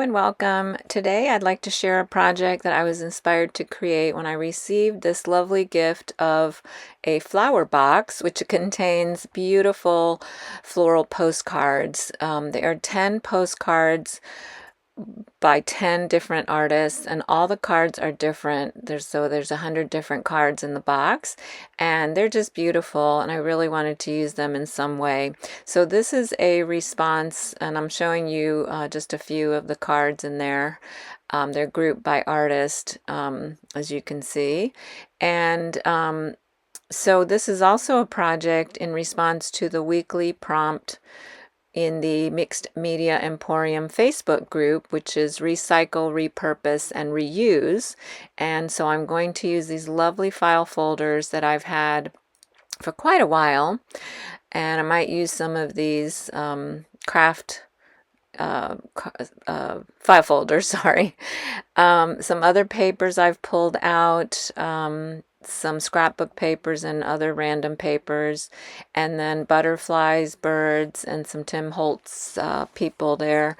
and welcome. Today I'd like to share a project that I was inspired to create when I received this lovely gift of a flower box which contains beautiful floral postcards. There are 10 postcards by 10 different artists, and all the cards are different. There's 100 different cards in the box, and they're just beautiful, and I really wanted to use them in some way. So this is a response, and I'm showing you just a few of the cards in there. They're grouped by artist, as you can see, and so this is also a project in response to the weekly prompt in the Mixed Media Emporium Facebook group, which is Recycle, Repurpose, and Reuse. And so I'm going to use these lovely file folders that I've had for quite a while. And I might use some of these craft file folders, sorry. Some other papers I've pulled out, some scrapbook papers and other random papers, and then butterflies, birds, and some Tim Holtz people there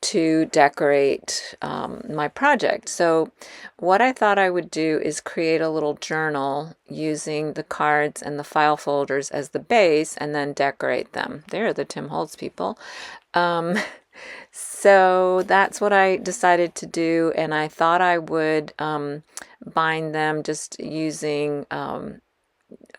to decorate my project. So what I thought I would do is create a little journal using the cards and the file folders as the base and then decorate them. They're the Tim Holtz people. So that's what I decided to do, and I thought I would bind them just using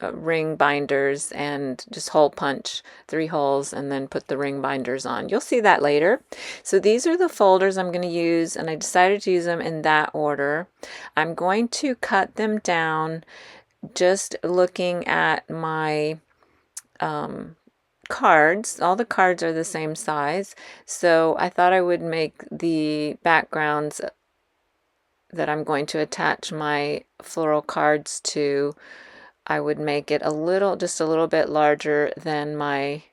ring binders and just hole punch 3 holes and then put the ring binders on. You'll see that later. So these are the folders I'm going to use, and I decided to use them in that order. I'm going to cut them down just looking at my cards. All the cards are the same size, so I thought I would make the backgrounds that I'm going to attach my floral cards to, I would make it just a little bit larger than my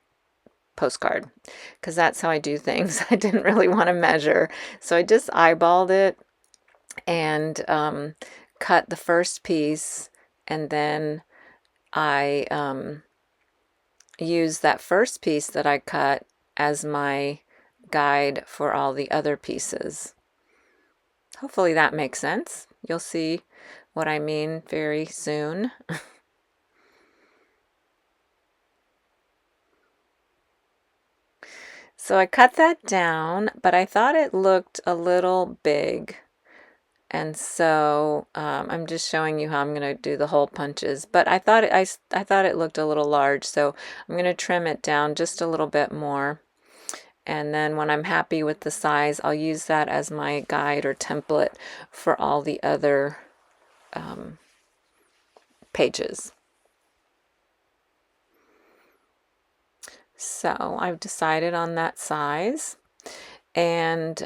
postcard, because that's how I do things. I didn't really want to measure, so I just eyeballed it and cut the first piece, and then I use that first piece that I cut as my guide for all the other pieces. Hopefully that makes sense. You'll see what I mean very soon. So I cut that down, but I thought it looked a little big. And so I'm just showing you how I'm going to do the hole punches. But I thought it looked a little large, so I'm going to trim it down just a little bit more. And then when I'm happy with the size, I'll use that as my guide or template for all the other pages. So I've decided on that size. And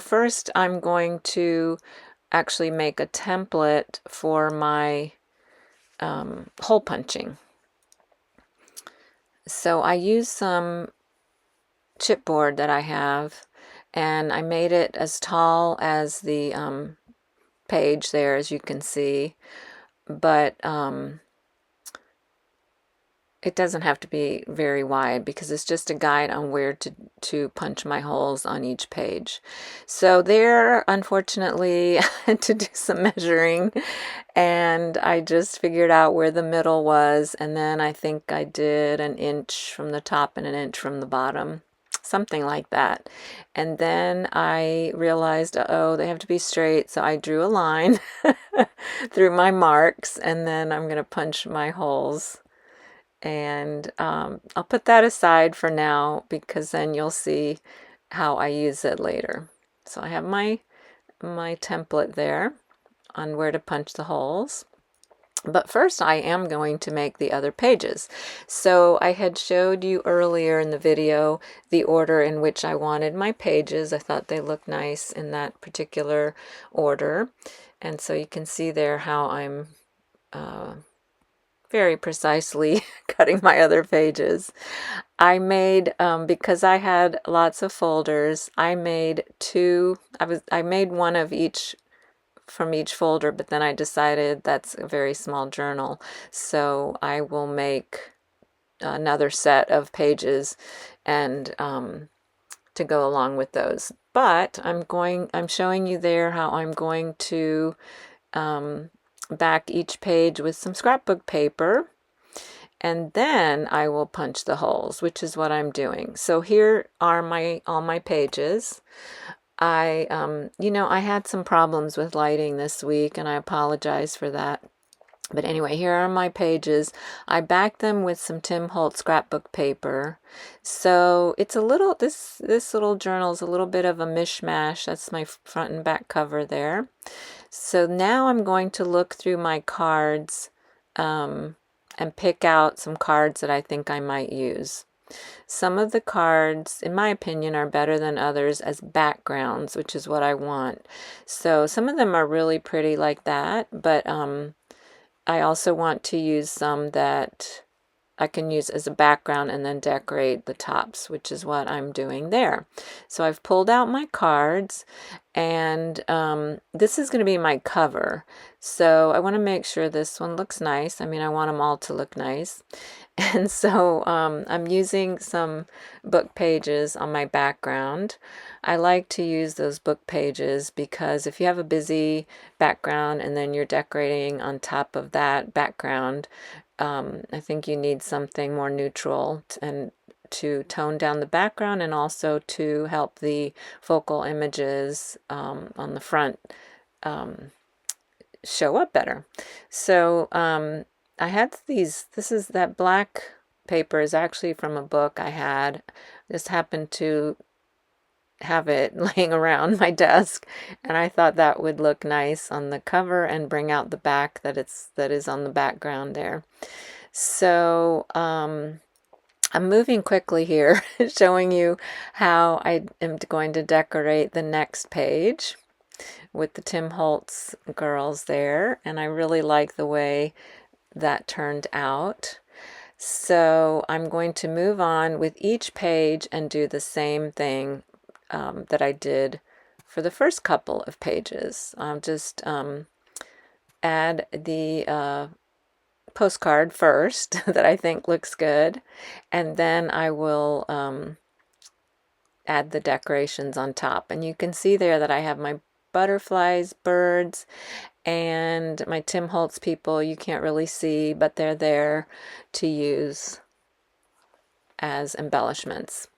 first I'm going to actually make a template for my hole punching. So I used some chipboard that I have, and I made it as tall as the page there, as you can see, but it doesn't have to be very wide because it's just a guide on where to punch my holes on each page. So there, unfortunately, I had to do some measuring, and I just figured out where the middle was, and then I think I did 1 inch from the top and 1 inch from the bottom, something like that. And then I realized, oh, they have to be straight, so I drew a line through my marks, and then I'm going to punch my holes. And I'll put that aside for now, because then you'll see how I use it later. So I have my template there on where to punch the holes. But first I am going to make the other pages. So I had showed you earlier in the video the order in which I wanted my pages. I thought they looked nice in that particular order. And so you can see there how I'm very precisely cutting my other pages. I made, because I had lots of folders, I made one of each from each folder, but then I decided that's a very small journal, so I will make another set of pages and to go along with those. but I'm showing you there how I'm going to back each page with some scrapbook paper, and then I will punch the holes, which is what I'm doing. So here are all my pages. I had some problems with lighting this week, and I apologize for that. But anyway, here are my pages. I backed them with some Tim Holtz scrapbook paper. So it's a little, this little journal is a little bit of a mishmash. That's my front and back cover there. So now I'm going to look through my cards and pick out some cards that I think I might use. Some of the cards, in my opinion, are better than others as backgrounds, which is what I want. So some of them are really pretty like that, but I also want to use some that I can use as a background and then decorate the tops, which is what I'm doing there. So I've pulled out my cards, and this is going to be my cover. So I want to make sure this one looks nice. I mean, I want them all to look nice. And so I'm using some book pages on my background. I like to use those book pages because if you have a busy background and then you're decorating on top of that background, I think you need something more neutral and to tone down the background and also to help the focal images on the front show up better. So I had that black paper is actually from a book I had. Just happened to have it laying around my desk, and I thought that would look nice on the cover and bring out the back that is on the background there. So I'm moving quickly here, showing you how I am going to decorate the next page with the Tim Holtz girls there, and I really like the way that turned out. So I'm going to move on with each page and do the same thing that I did for the first couple of pages. I'll just add the postcard first that I think looks good, and then I will add the decorations on top. And you can see there that I have my butterflies, birds, and my Tim Holtz people. You can't really see, but they're there to use as embellishments.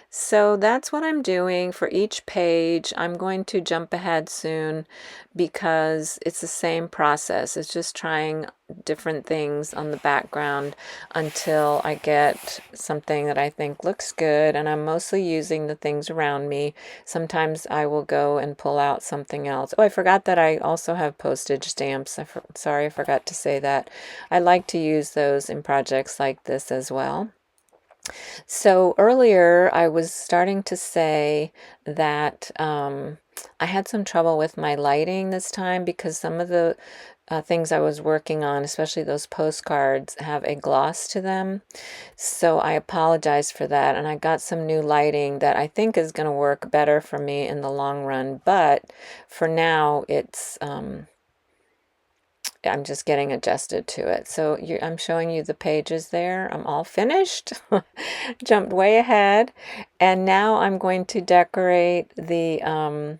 So that's what I'm doing for each page. I'm going to jump ahead soon because it's the same process. It's just trying different things on the background until I get something that I think looks good, and I'm mostly using the things around me. Sometimes I will go and pull out something else. Oh, I forgot that I also have postage stamps. Sorry, I forgot to say that. I like to use those in projects like this as well. So earlier I was starting to say that I had some trouble with my lighting this time because some of the things I was working on, especially those postcards, have a gloss to them. So I apologize for that, and I got some new lighting that I think is going to work better for me in the long run. But for now, I'm just getting adjusted to it. So I'm showing you the pages there. I'm all finished. Jumped way ahead. And now I'm going to decorate the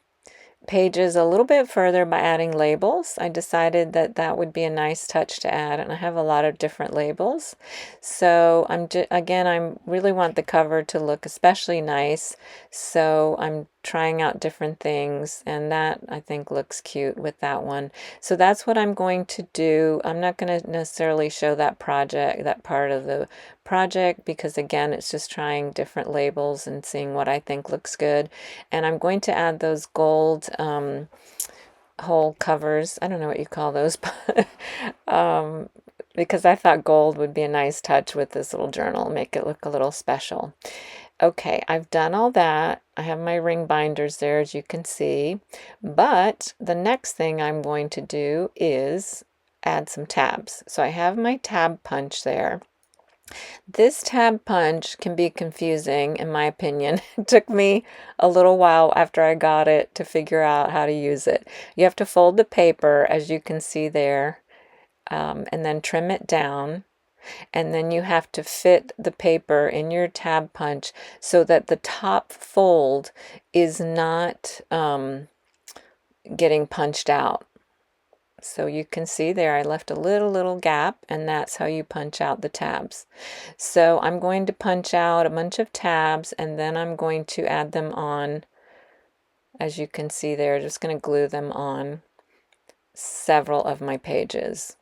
pages a little bit further by adding labels. I decided that that would be a nice touch to add, and I have a lot of different labels. So I really want the cover to look especially nice, so I'm trying out different things, and that I think looks cute with that one. So that's what I'm going to do. I'm not going to necessarily show that part of the project, because again, it's just trying different labels and seeing what I think looks good. And I'm going to add those gold whole covers. I don't know what you call those, but because I thought gold would be a nice touch with this little journal, make it look a little special. Okay, I've done all that. I have my ring binders there, as you can see. But the next thing I'm going to do is add some tabs. So I have my tab punch there. This tab punch can be confusing, in my opinion. It took me a little while after I got it to figure out how to use it. You have to fold the paper, as you can see there, and then trim it down. and then you have to fit the paper in your tab punch so that the top fold is not getting punched out. So you can see there I left a little gap, and that's how you punch out the tabs. So I'm going to punch out a bunch of tabs, and then I'm going to add them on. As you can see there, just going to glue them on several of my pages.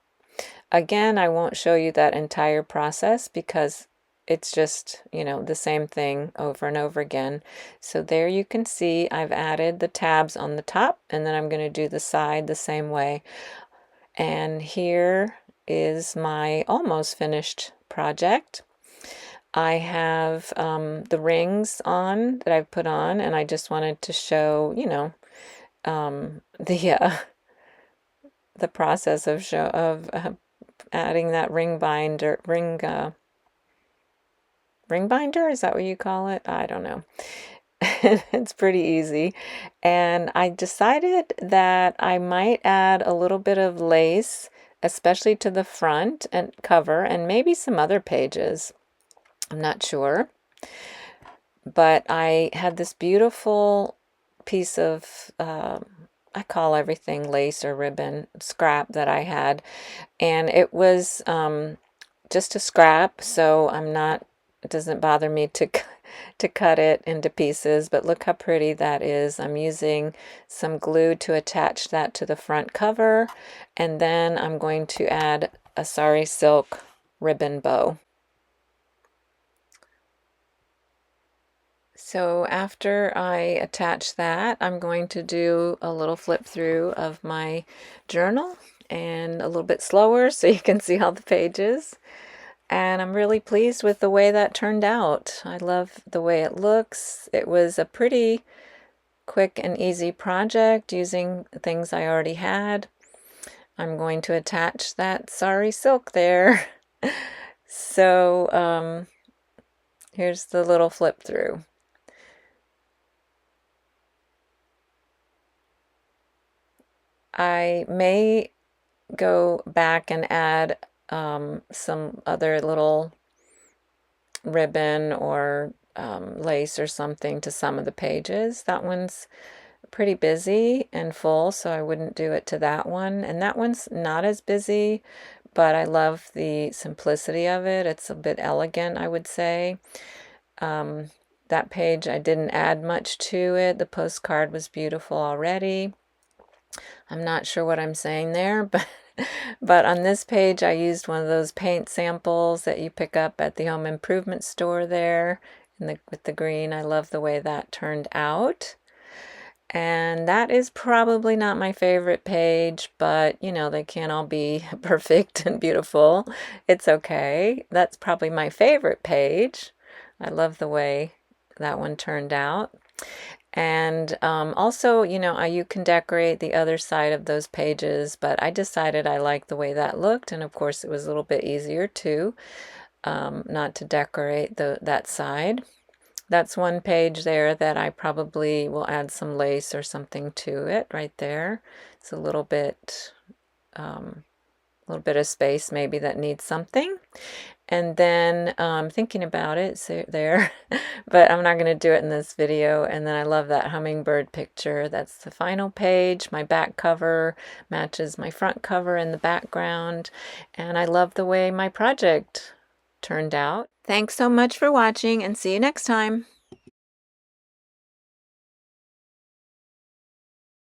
Again, I won't show you that entire process because it's just, the same thing over and over again. So there you can see I've added the tabs on the top, and then I'm going to do the side the same way. And here is my almost finished project. I have the rings on that I've put on, and I just wanted to show, the process of adding that ring binder. Ring binder, is that what you call it? I don't know. It's pretty easy. And I decided that I might add a little bit of lace, especially to the front and cover, and maybe some other pages. I'm not sure. But I had this beautiful piece of, I call everything lace or ribbon, scrap that I had. And it was just a scrap, so it doesn't bother me to cut it into pieces, but look how pretty that is. I'm using some glue to attach that to the front cover, and then I'm going to add a sari silk ribbon bow. So after I attach that, I'm going to do a little flip through of my journal, and a little bit slower so you can see all the pages. And I'm really pleased with the way that turned out. I love the way it looks. It was a pretty quick and easy project using things I already had. I'm going to attach that sari silk there. So here's the little flip through. I may go back and add some other little ribbon or lace or something to some of the pages. That one's pretty busy and full, so I wouldn't do it to that one. And that one's not as busy, but I love the simplicity of it. It's a bit elegant, I would say. That page, I didn't add much to it. The postcard was beautiful already. I'm not sure what I'm saying there, but on this page I used one of those paint samples that you pick up at the home improvement store there with the green. I love the way that turned out. And that is probably not my favorite page, but they can't all be perfect and beautiful. It's okay. That's probably my favorite page. I love the way that one turned out. And also, you can decorate the other side of those pages, but I decided I liked the way that looked, and of course it was a little bit easier too, not to decorate that side. That's one page there that I probably will add some lace or something to it right there. It's a little bit of space maybe that needs something. And then thinking about it, so there, but I'm not going to do it in this video. And then I love that hummingbird picture. That's the final page. My back cover matches my front cover in the background. And I love the way my project turned out. Thanks so much for watching, and see you next time.